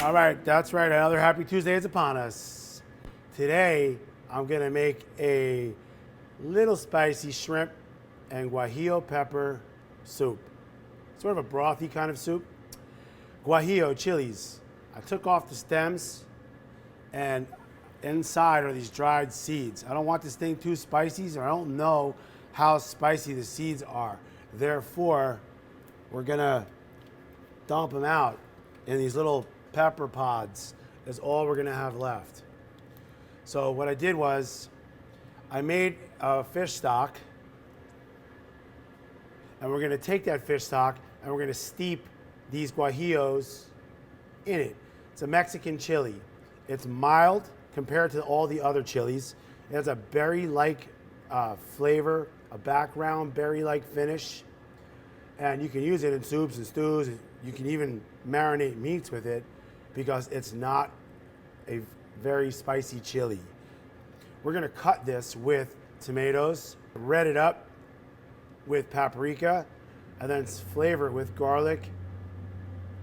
All right, that's right. Another Happy Tuesday is upon us. Today, I'm gonna make a little spicy shrimp and guajillo pepper soup. Sort of a brothy kind of soup. Guajillo Chiles. I took off the stems, and inside are these dried seeds. I don't want this thing too spicy, so I don't know how spicy the seeds are. Therefore, we're gonna dump them out in these little pepper pods. Is all we're gonna have left. So what I did was, I made a fish stock, and we're gonna take that fish stock and we're gonna steep these guajillos in it. It's a Mexican chili. It's mild compared to all the other chilies. It has a berry-like flavor, a background berry-like finish, and you can use it in soups and stews. You can even marinate meats with it because it's not a very spicy chili. We're gonna cut this with tomatoes, red it up with paprika, and then flavor it with garlic,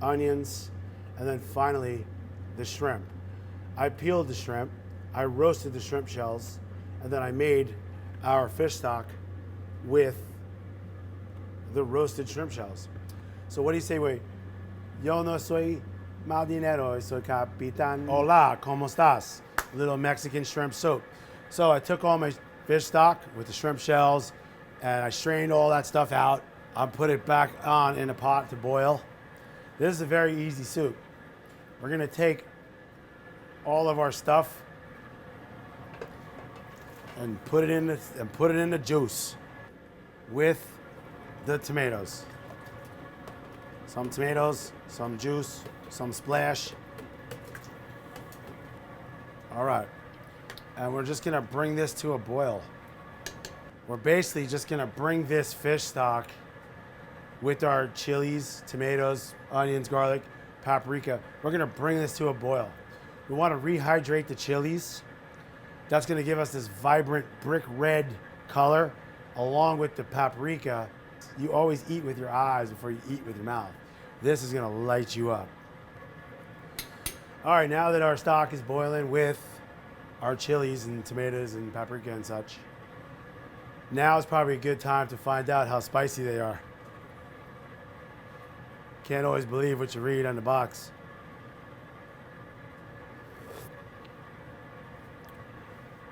onions, and then finally the shrimp. I peeled the shrimp, I roasted the shrimp shells, and then I made our fish stock with the roasted shrimp shells. So what do you say, wait? Yo no soy marinero, soy capitán. Hola, ¿cómo estás? Little Mexican shrimp soup. So I took all my fish stock with the shrimp shells, and I strained all that stuff out. I put it back on in a pot to boil. This is a very easy soup. We're gonna take all of our stuff and put it in the juice with the tomatoes. Some tomatoes, some juice, some splash. All right, and we're just gonna bring this to a boil. We're basically just gonna bring this fish stock with our chilies, tomatoes, onions, garlic, paprika. We're gonna bring this to a boil. We wanna rehydrate the chilies. That's gonna give us this vibrant brick red color along with the paprika. You always eat with your eyes before you eat with your mouth. This is gonna light you up. All right, now that our stock is boiling with our chilies and tomatoes and paprika and such, now is probably a good time to find out how spicy they are. Can't always believe what you read on the box.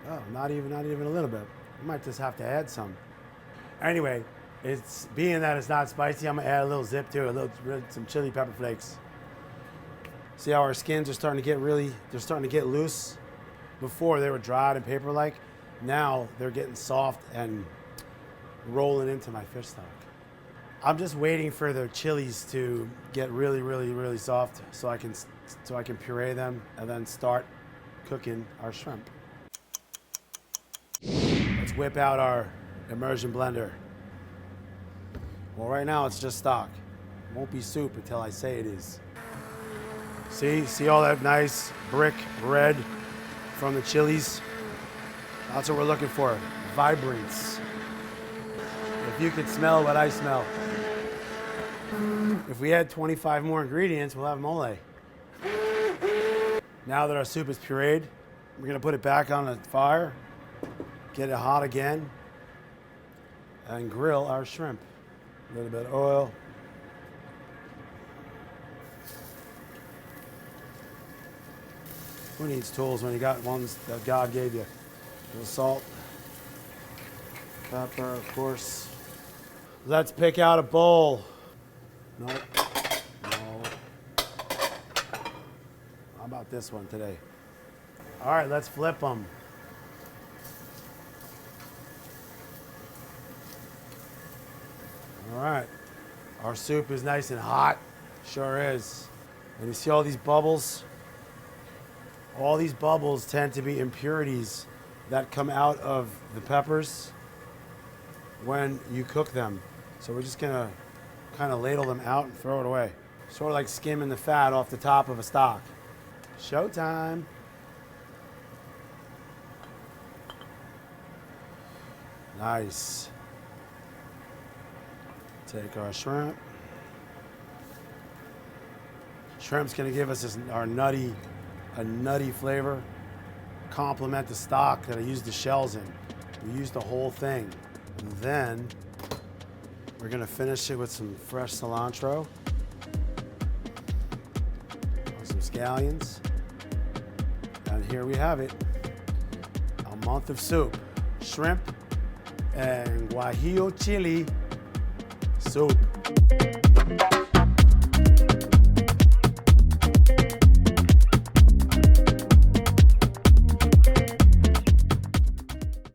Oh, not even a little bit. You might just have to add some. Anyway, it's being that it's not spicy, I'm gonna add a little zip to it, some chili pepper flakes. See how our skins are starting to get they're starting to get loose? Before they were dried and paper-like. Now they're getting soft and rolling into my fish stock. I'm just waiting for the chilies to get really, really, really soft so I can puree them and then start cooking our shrimp. Let's whip out our immersion blender. Well, right now it's just stock. It won't be soup until I say it is. See all that nice brick red from the chilies? That's what we're looking for, vibrance. If you could smell what I smell. If we add 25 more ingredients, we'll have mole. Now that our soup is pureed, we're gonna put it back on the fire, get it hot again, and grill our shrimp. A little bit of oil. Who needs tools when you got ones that God gave you? A little salt, pepper, of course. Let's pick out a bowl. No. How about this one today? All right, let's flip them. All right, our soup is nice and hot. Sure is. And you see all these bubbles? All these bubbles tend to be impurities that come out of the peppers when you cook them. So we're just gonna kind of ladle them out and throw it away. Sort of like skimming the fat off the top of a stock. Showtime. Nice. Take our shrimp. Shrimp's gonna give us a nutty flavor. Complement the stock that I used the shells in. We used the whole thing. And then we're gonna finish it with some fresh cilantro. Some scallions. And here we have it. A month of soup. Shrimp and Guajillo Chile soup.